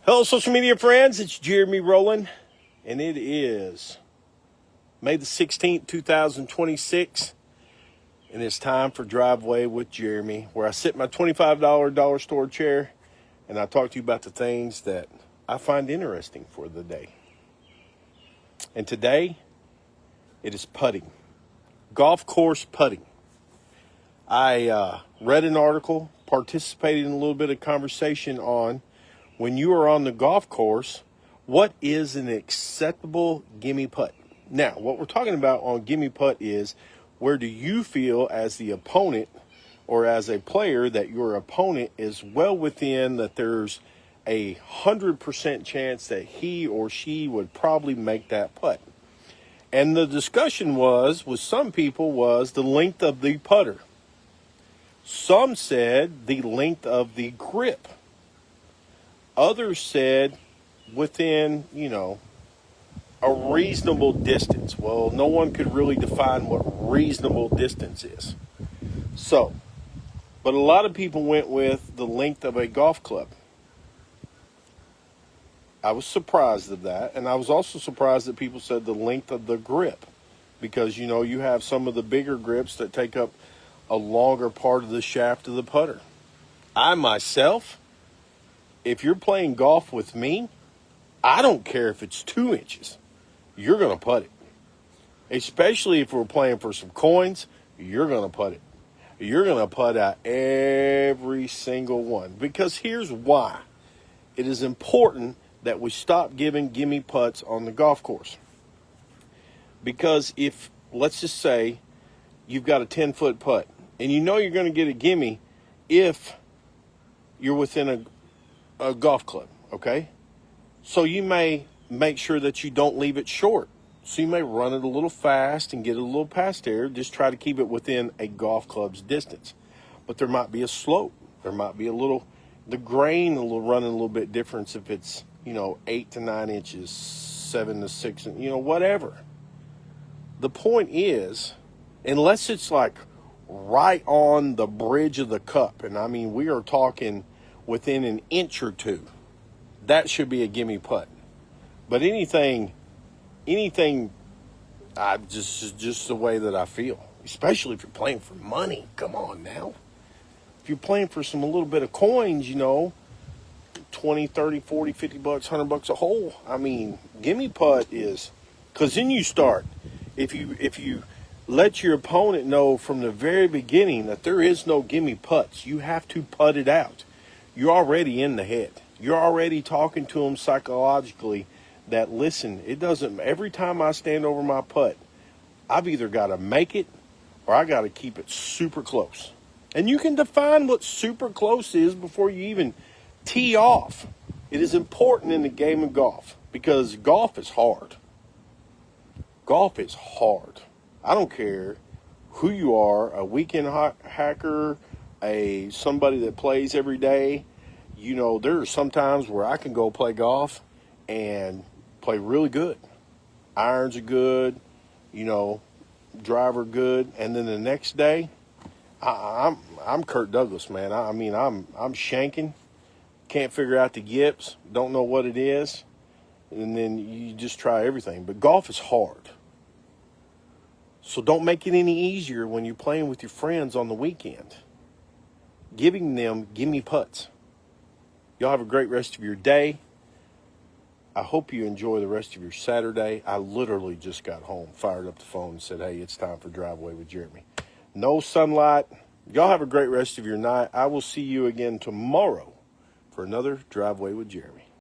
Hello, social media friends. It's Jeremy Rowland, and it is May the 16th, 2026, and it's time for Driveway with Jeremy, where I sit in my $25 dollar store chair and I talk to you about the things that I find interesting for the day. And today, it is putting, golf course putting. I read an article, participated in a little bit of conversation on when you are on the golf course, what is an acceptable gimme putt? Now, what we're talking about on gimme putt is where do you feel as the opponent or as a player that your opponent is well within that there's 100% chance that he or she would probably make that putt. And the discussion was, with some people, was the length of the putter. Some said the length of the grip. Others said within, a reasonable distance. Well, no one could really define what reasonable distance is. But a lot of people went with the length of a golf club. I was surprised of that, and I was also surprised that people said the length of the grip, because, you have some of the bigger grips that take up a longer part of the shaft of the putter. I myself, if you're playing golf with me, I don't care if it's 2 inches. You're going to putt it. Especially if we're playing for some coins, you're going to putt it. You're going to putt out every single one. Because here's why. It is important that we stop giving gimme putts on the golf course. Because if, let's just say, you've got a 10-foot putt, and you're going to get a gimme if you're within a golf club, okay? So you may make sure that you don't leave it short. So you may run it a little fast and get it a little past there. Just try to keep it within a golf club's distance. But there might be a slope. There might be the grain will run a little bit different if it's, 8 to 9 inches, 7 to 6, whatever. The point is, unless it's like right on the bridge of the cup, and I mean, we are talking within an inch or two, that should be a gimme putt. But anything, just the way that I feel, especially if you're playing for money. Come on now. If you're playing for a little bit of coins, 20, 30, 40, 50 bucks, $100 a hole. I mean, gimme putt is, because then you start, if you let your opponent know from the very beginning that there is no gimme putts, you have to putt it out. You're already in the head. You're already talking to them psychologically that, listen, it doesn't, every time I stand over my putt, I've either got to make it or I got to keep it super close. And you can define what super close is before you even tee off. It is important in the game of golf because golf is hard. Golf is hard. I don't care who you are, a weekend hacker, somebody that plays every day. There are some times where I can go play golf and play really good. Irons are good, driver good, and then the next day, I'm Kurt Douglas, man. I'm shanking, can't figure out the yips, don't know what it is, and then you just try everything. But golf is hard. So don't make it any easier when you're playing with your friends on the weekend. Giving them gimme putts. Y'all have a great rest of your day. I hope you enjoy the rest of your Saturday. I literally just got home, fired up the phone and said, hey, it's time for Driveway with Jeremy. No sunlight. Y'all have a great rest of your night. I will see you again tomorrow for another Driveway with Jeremy.